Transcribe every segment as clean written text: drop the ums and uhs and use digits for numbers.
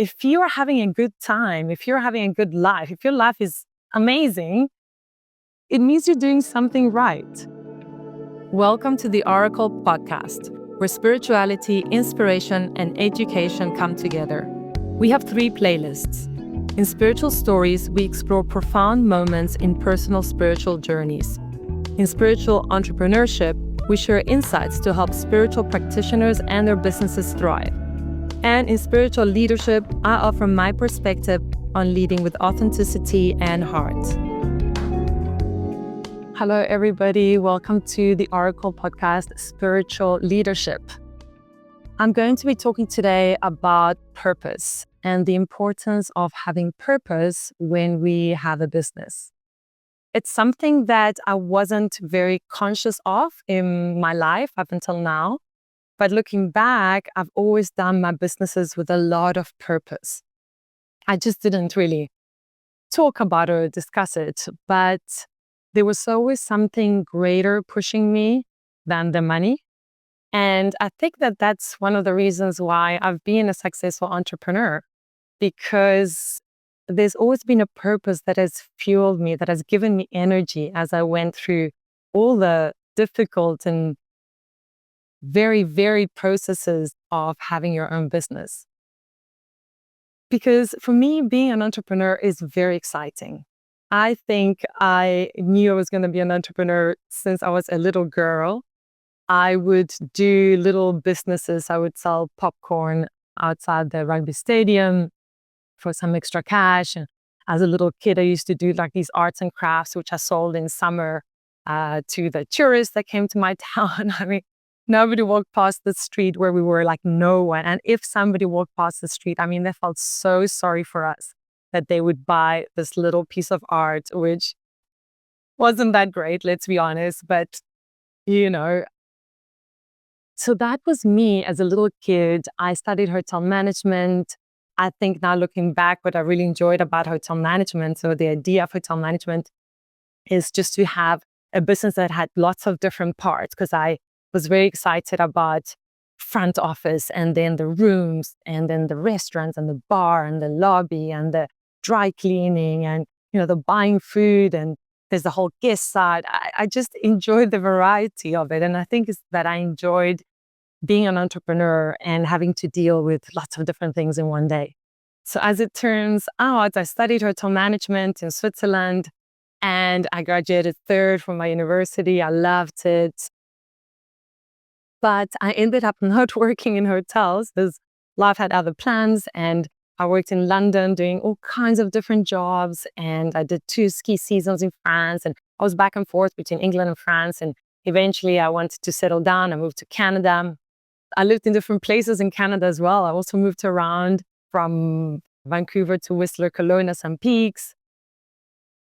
if you are having a good time, if you're having a good life, if your life is amazing, it means you're doing something right. Welcome to the Oracle podcast, where spirituality, inspiration, and education come together. We have 3 playlists. In Spiritual Stories, we explore profound moments in personal spiritual journeys. In Spiritual Entrepreneurship, we share insights to help spiritual practitioners and their businesses thrive. And in Spiritual Leadership, I offer my perspective on leading with authenticity and heart. Hello, everybody. Welcome to the Oracle podcast, Spiritual Leadership. I'm going to be talking today about purpose and the importance of having purpose when we have a business. It's something that I wasn't very conscious of in my life up until now. But looking back, I've always done my businesses with a lot of purpose. I just didn't really talk about it or discuss it, but there was always something greater pushing me than the money. And I think that that's one of the reasons why I've been a successful entrepreneur, because there's always been a purpose that has fueled me, that has given me energy as I went through all the difficult and very varied processes of having your own business. Because for me, being an entrepreneur is very exciting. I think I knew I was going to be an entrepreneur since I was a little girl. I would do little businesses. I would sell popcorn outside the rugby stadium for some extra cash. And as a little kid, I used to do like these arts and crafts, which I sold in summer to the tourists that came to my town. I mean, nobody walked past the street where we were, like no one. And if somebody walked past the street, I mean, they felt so sorry for us that they would buy this little piece of art, which wasn't that great, let's be honest. But, so that was me as a little kid. I studied hotel management. I think now looking back, what I really enjoyed about hotel management, so the idea of hotel management is just to have a business that had lots of different parts, because I was very excited about front office and then the rooms and then the restaurants and the bar and the lobby and the dry cleaning and, the buying food, and there's the whole guest side. I just enjoyed the variety of it. And I think it's that I enjoyed being an entrepreneur and having to deal with lots of different things in one day. So as it turns out, I studied hotel management in Switzerland and I graduated 3rd from my university. I loved it. But I ended up not working in hotels because life had other plans. And I worked in London doing all kinds of different jobs. And I did 2 ski seasons in France. And I was back and forth between England and France. And eventually I wanted to settle down. I moved to Canada. I lived in different places in Canada as well. I also moved around from Vancouver to Whistler, Kelowna, some peaks.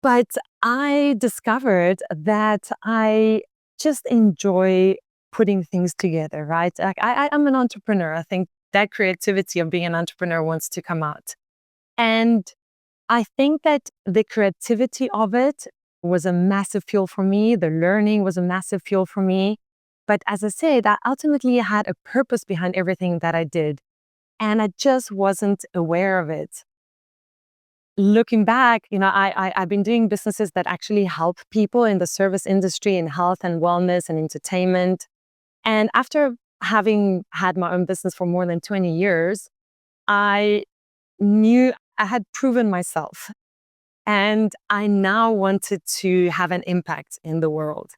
But I discovered that I just enjoy putting things together, right? Like I'm an entrepreneur. I think that creativity of being an entrepreneur wants to come out. And I think that the creativity of it was a massive fuel for me. The learning was a massive fuel for me. But as I said, I ultimately had a purpose behind everything that I did. And I just wasn't aware of it. Looking back, I've been doing businesses that actually help people in the service industry, in health and wellness and entertainment. And after having had my own business for more than 20 years, I knew I had proven myself. And I now wanted to have an impact in the world.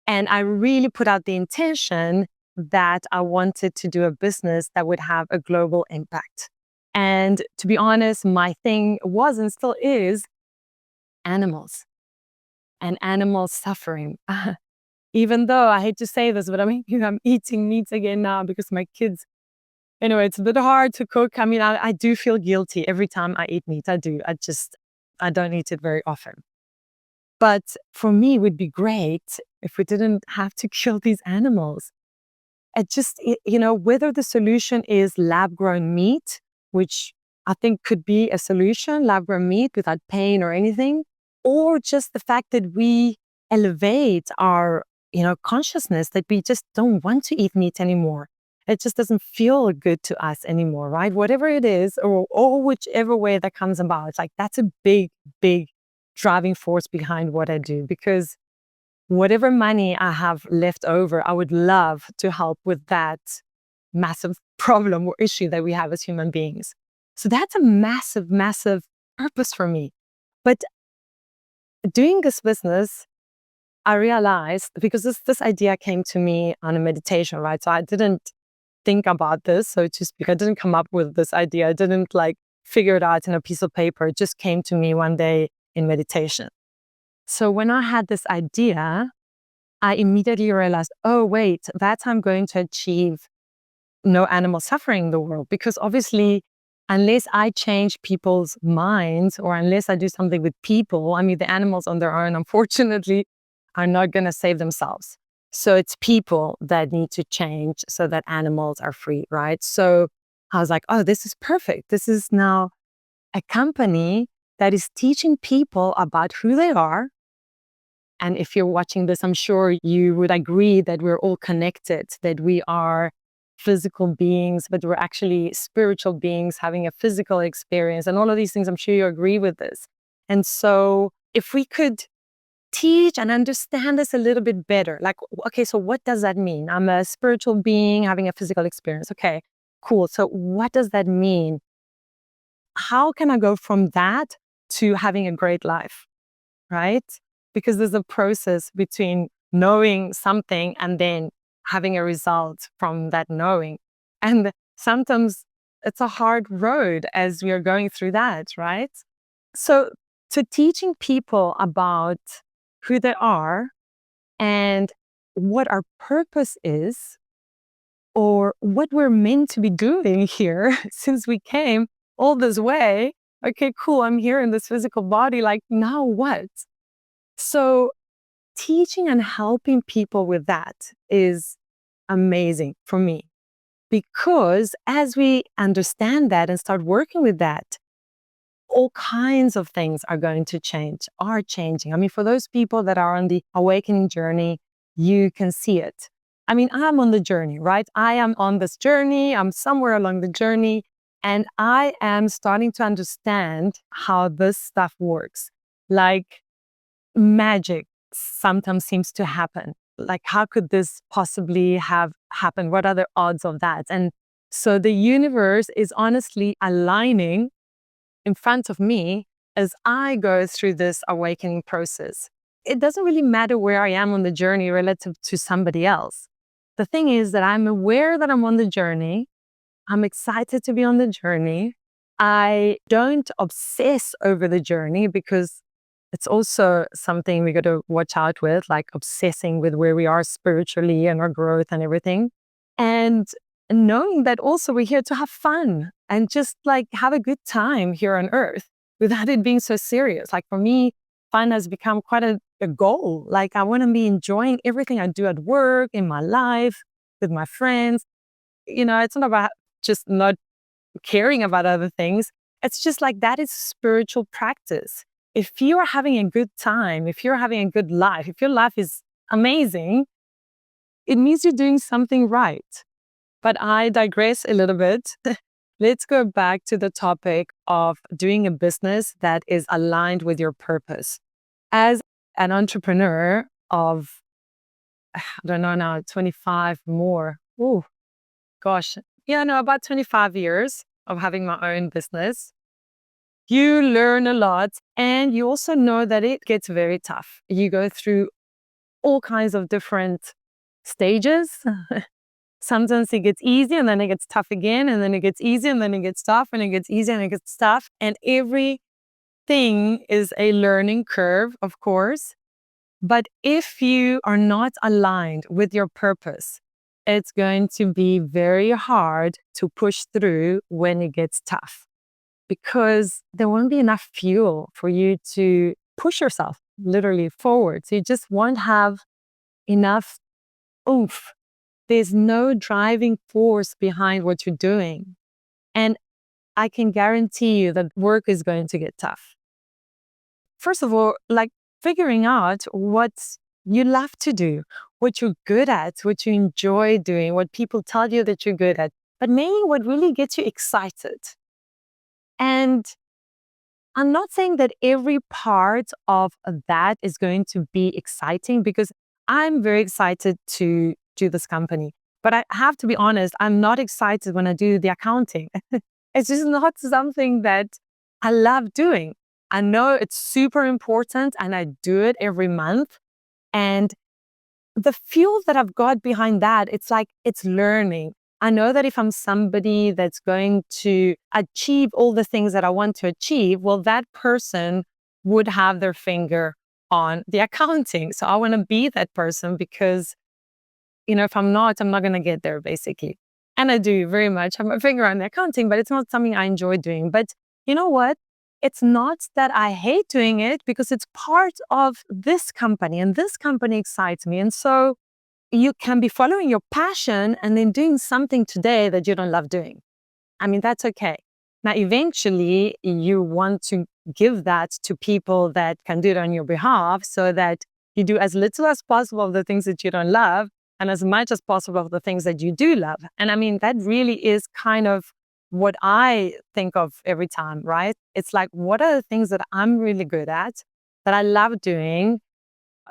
And I really put out the intention that I wanted to do a business that would have a global impact. And to be honest, my thing was and still is animals and animal suffering. Even though I hate to say this, but I'm eating meat again now because my kids, it's a bit hard to cook. I do feel guilty every time I eat meat. I do. I don't eat it very often. But for me, it would be great if we didn't have to kill these animals. Whether the solution is lab-grown meat, which I think could be a solution, lab-grown meat without pain or anything, or just the fact that we elevate our consciousness, that we just don't want to eat meat anymore. it just doesn't feel good to us anymore, right? Whatever it is, or whichever way that comes about, like that's a big, big driving force behind what I do, because whatever money I have left over, I would love to help with that massive problem or issue that we have as human beings. So that's a massive, massive purpose for me. But doing this business, I realized, because this idea came to me on a meditation, right? So I didn't think about this, so to speak. I didn't come up with this idea. I didn't like figure it out in a piece of paper. It just came to me one day in meditation. So when I had this idea, I immediately realized, oh, wait, that's how I'm going to achieve no animal suffering in the world. Because obviously, unless I change people's minds, or unless I do something with people, I mean, the animals on their own, unfortunately, are not going to save themselves. So it's people that need to change so that animals are free, right? So I was like, oh, this is perfect. This is now a company that is teaching people about who they are. And if you're watching this, I'm sure you would agree that we're all connected, that we are physical beings, but we're actually spiritual beings having a physical experience. And all of these things, I'm sure you agree with this. And so if we could teach and understand this a little bit better, like, okay, so what does that mean? I'm a spiritual being having a physical experience. Okay, cool. So what does that mean? How can I go from that to having a great life, right? Because there's a process between knowing something and then having a result from that knowing. And sometimes it's a hard road as we are going through that, right? So to teaching people about who they are and what our purpose is, or what we're meant to be doing here since we came all this way. Okay, cool. I'm here in this physical body. Like, now what? So teaching and helping people with that is amazing for me, because as we understand that and start working with that, all kinds of things are going to change, are changing. I mean, for those people that are on the awakening journey, you can see it. I mean, I'm on the journey, right? I am on this journey. I'm somewhere along the journey, and I am starting to understand how this stuff works. Like, magic sometimes seems to happen. Like, how could this possibly have happened? What are the odds of that? And so the universe is honestly aligning in front of me as I go through this awakening process. It doesn't really matter where I am on the journey relative to somebody else. The thing is that I'm aware that I'm on the journey. I'm excited to be on the journey. I don't obsess over the journey, because it's also something we got to watch out with, like obsessing with where we are spiritually and our growth and everything. And knowing that also we're here to have fun and just like have a good time here on earth without it being so serious. Like for me, fun has become quite a goal. Like I want to be enjoying everything I do at work, in my life, with my friends. You know, it's not about just not caring about other things. It's just like that is spiritual practice. If you are having a good time, if you're having a good life, if your life is amazing, it means you're doing something right. But I digress a little bit. Let's go back to the topic of doing a business that is aligned with your purpose. As an entrepreneur of, I don't know now, 25 more. Oh, gosh. Yeah, no, about 25 years of having my own business. You learn a lot, and you also know that it gets very tough. You go through all kinds of different stages. Sometimes it gets easy and then it gets tough again, and then it gets easy and then it gets tough, and it gets easy and it gets tough. And everything is a learning curve, of course. But if you are not aligned with your purpose, it's going to be very hard to push through when it gets tough, because there won't be enough fuel for you to push yourself literally forward. So you just won't have enough oomph. There's no driving force behind what you're doing. And I can guarantee you that work is going to get tough. First of all, like figuring out what you love to do, what you're good at, what you enjoy doing, what people tell you that you're good at, but mainly what really gets you excited. And I'm not saying that every part of that is going to be exciting, because I'm very excited to do this company. But I have to be honest, I'm not excited when I do the accounting. It's just not something that I love doing. I know it's super important and I do it every month. And the fuel that I've got behind that, it's like, it's learning. I know that if I'm somebody that's going to achieve all the things that I want to achieve, well, that person would have their finger on the accounting. So I want to be that person, because, if I'm not going to get there, basically. And I do very much have my finger on the accounting, but it's not something I enjoy doing. But you know what? It's not that I hate doing it, because it's part of this company and this company excites me. And so you can be following your passion and then doing something today that you don't love doing. I mean, that's okay. Now, eventually, you want to give that to people that can do it on your behalf, so that you do as little as possible of the things that you don't love and as much as possible of the things that you do love. And I mean, that really is kind of what I think of every time, right? It's like, what are the things that I'm really good at, that I love doing,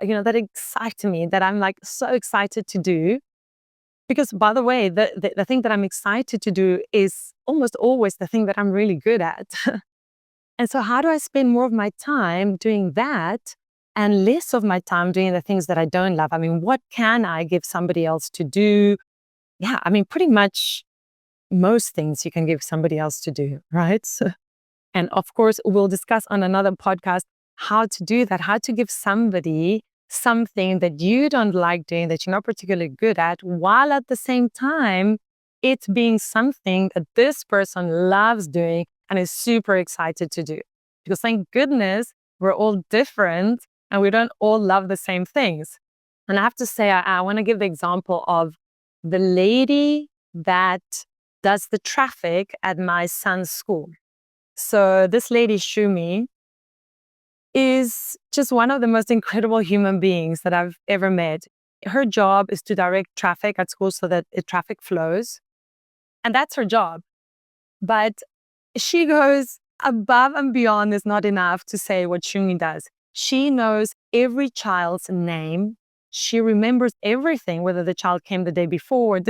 that excite me, that I'm like so excited to do? Because, by the way, the thing that I'm excited to do is almost always the thing that I'm really good at. And so how do I spend more of my time doing that and less of my time doing the things that I don't love? I mean, what can I give somebody else to do? Yeah, I mean, pretty much most things you can give somebody else to do, right? And of course, we'll discuss on another podcast how to do that, how to give somebody something that you don't like doing, that you're not particularly good at, while at the same time, it being something that this person loves doing and is super excited to do. Because thank goodness we're all different and we don't all love the same things. And I have to say, I want to give the example of the lady that does the traffic at my son's school. So this lady, Shumi, is just one of the most incredible human beings that I've ever met. Her job is to direct traffic at school so that traffic flows. And that's her job. But she goes above and beyond. Is not enough to say what Shumi does. She knows every child's name. She remembers everything, whether the child came the day before,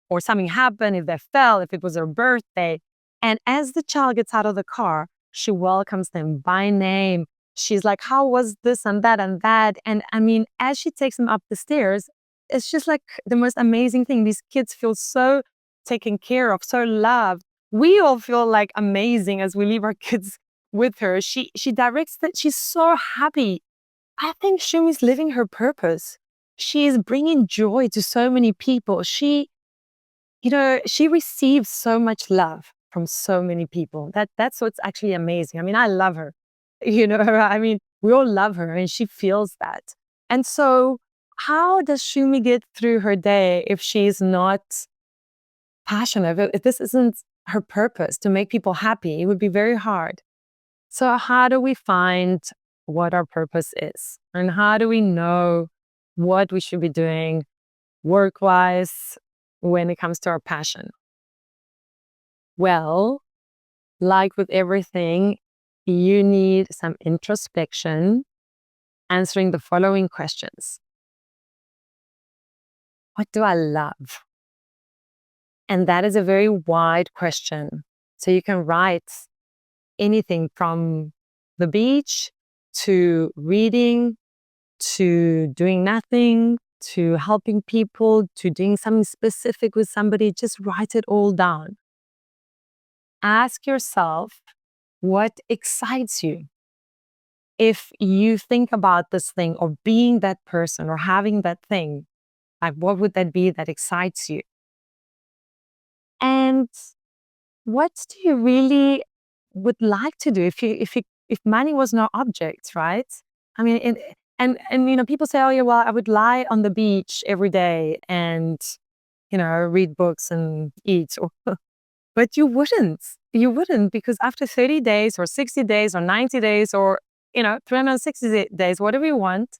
or something happened, if they fell, if it was their birthday. And as the child gets out of the car, she welcomes them by name. She's like, how was this and that and that? And I mean, as she takes them up the stairs, it's just like the most amazing thing. These kids feel so taken care of, so loved. We all feel like amazing as we leave our kids with her. She directs that. She's so happy. I think Shumi's living her purpose. She is bringing joy to so many people. She receives so much love from so many people. That's what's actually amazing. I mean, I love her. I mean, we all love her and she feels that. And so how does Shumi get through her day if she's not passionate? If this isn't her purpose to make people happy, it would be very hard. So how do we find what our purpose is? And how do we know what we should be doing work-wise when it comes to our passion? Well, like with everything, you need some introspection, answering the following questions. What do I love? And that is a very wide question. So you can write anything from the beach to reading, to doing nothing, to helping people, to doing something specific with somebody. Just write it all down. Ask yourself, what excites you? If you think about this thing or being that person or having that thing, like what would that be that excites you? And what do you really would like to do if money was no object, right? I mean, and people say, oh yeah, well, I would lie on the beach every day and read books and eat, but you wouldn't. You wouldn't, because after 30 days or 60 days or 90 days or 360 days, whatever you want,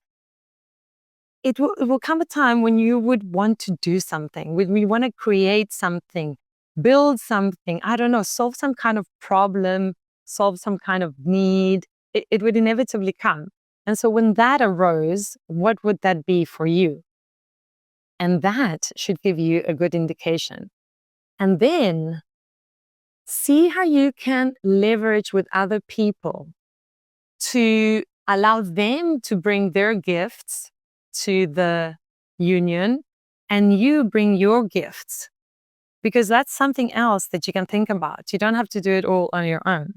it will come a time when you would want to do something, when we want to create something, build something, I don't know, solve some kind of problem, solve some kind of need. It would inevitably come. And so when that arose, what would that be for you? And that should give you a good indication. And then see how you can leverage with other people to allow them to bring their gifts to the union and you bring your gifts, because that's something else that you can think about. You don't have to do it all on your own.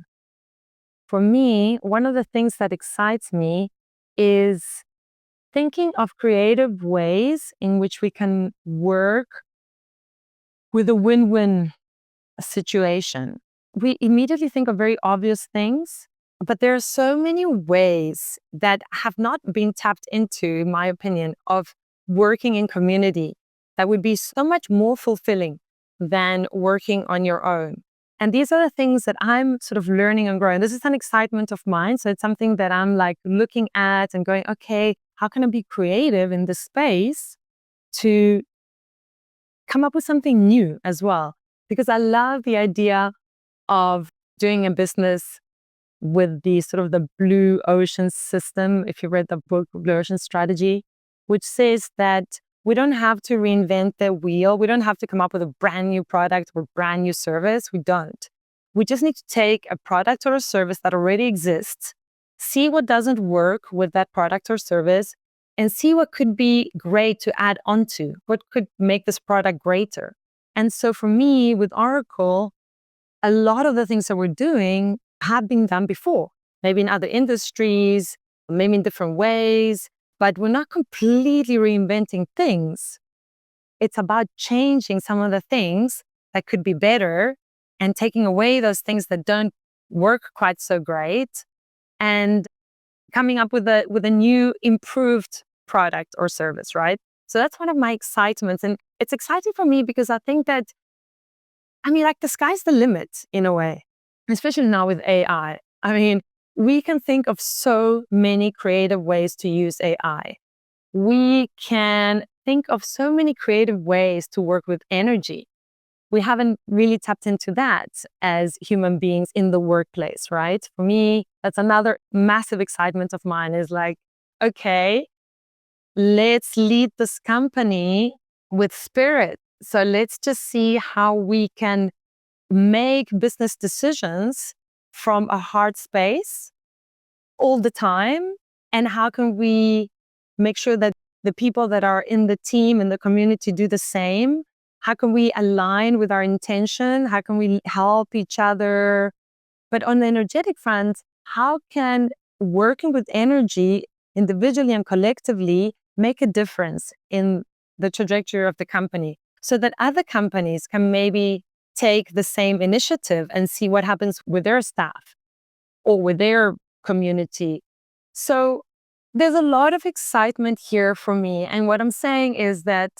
For me, one of the things that excites me is thinking of creative ways in which we can work with a win-win situation. We immediately think of very obvious things, but there are so many ways that have not been tapped into, in my opinion, of working in community that would be so much more fulfilling than working on your own. And these are the things that I'm sort of learning and growing. This is an excitement of mine. So it's something that I'm like looking at and going, okay, how can I be creative in this space to come up with something new as well? Because I love the idea of doing a business with the sort of the blue ocean system. If you read the book, Blue Ocean Strategy, which says that we don't have to reinvent the wheel. We don't have to come up with a brand new product or brand new service. We don't. We just need to take a product or a service that already exists, see what doesn't work with that product or service, and see what could be great to add onto, what could make this product greater. And so for me, with Oracle, a lot of the things that we're doing have been done before, maybe in other industries, maybe in different ways, but we're not completely reinventing things. It's about changing some of the things that could be better and taking away those things that don't work quite so great and coming up with a new improved product or service, right? So that's one of my excitements. And it's exciting for me because I think that, I mean, like the sky's the limit in a way, especially now with AI. I mean, we can think of so many creative ways to use AI. We can think of so many creative ways to work with energy. We haven't really tapped into that as human beings in the workplace, right? For me, that's another massive excitement of mine is like, okay, let's lead this company with spirit. So let's just see how we can make business decisions from a heart space all the time. And how can we make sure that the people that are in the team and the community do the same? How can we align with our intention? How can we help each other? But on the energetic front, how can working with energy individually and collectively make a difference in the trajectory of the company so that other companies can maybe take the same initiative and see what happens with their staff or with their community? So there's a lot of excitement here for me. And what I'm saying is that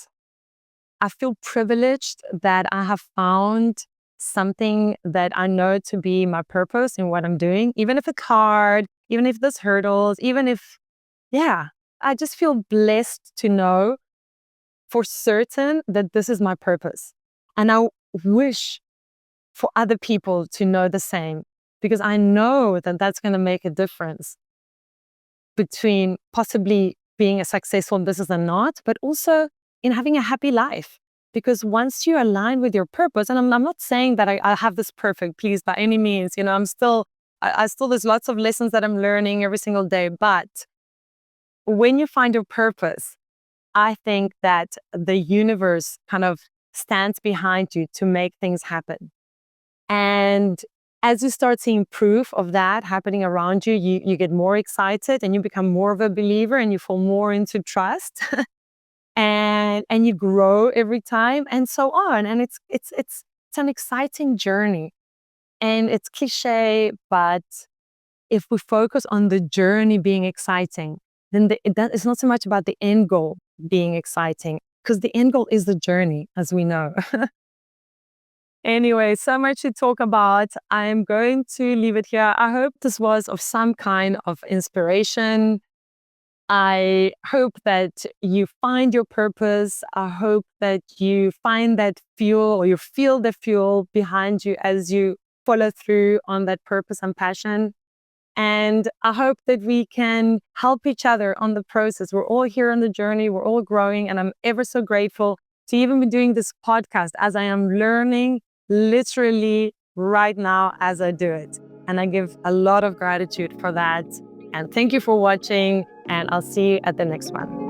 I feel privileged that I have found something that I know to be my purpose in what I'm doing, even if it's hard, even if there's hurdles, even if, yeah, I just feel blessed to know for certain that this is my purpose. And I wish for other people to know the same, because I know that that's going to make a difference between possibly being a successful business or not, but also in having a happy life. Because once you align with your purpose, and I'm not saying that I have this perfect, please, by any means, you know, I still, there's lots of lessons that I'm learning every single day. But when you find your purpose, I think that the universe kind of stands behind you to make things happen. And as you start seeing proof of that happening around you, you get more excited and you become more of a believer and you fall more into trust and you grow every time and so on. And it's an exciting journey. And it's cliche, but if we focus on the journey being exciting, then it's not so much about the end goal being exciting, because the end goal is the journey, as we know. Anyway, so much to talk about. I'm going to leave it here. I hope this was of some kind of inspiration. I hope that you find your purpose. I hope that you find that fuel, or you feel the fuel behind you as you follow through on that purpose and passion. And I hope that we can help each other on the process. We're all here on the journey. We're all growing. And I'm ever so grateful to even be doing this podcast, as I am learning literally right now as I do it. And I give a lot of gratitude for that. And thank you for watching. And I'll see you at the next one.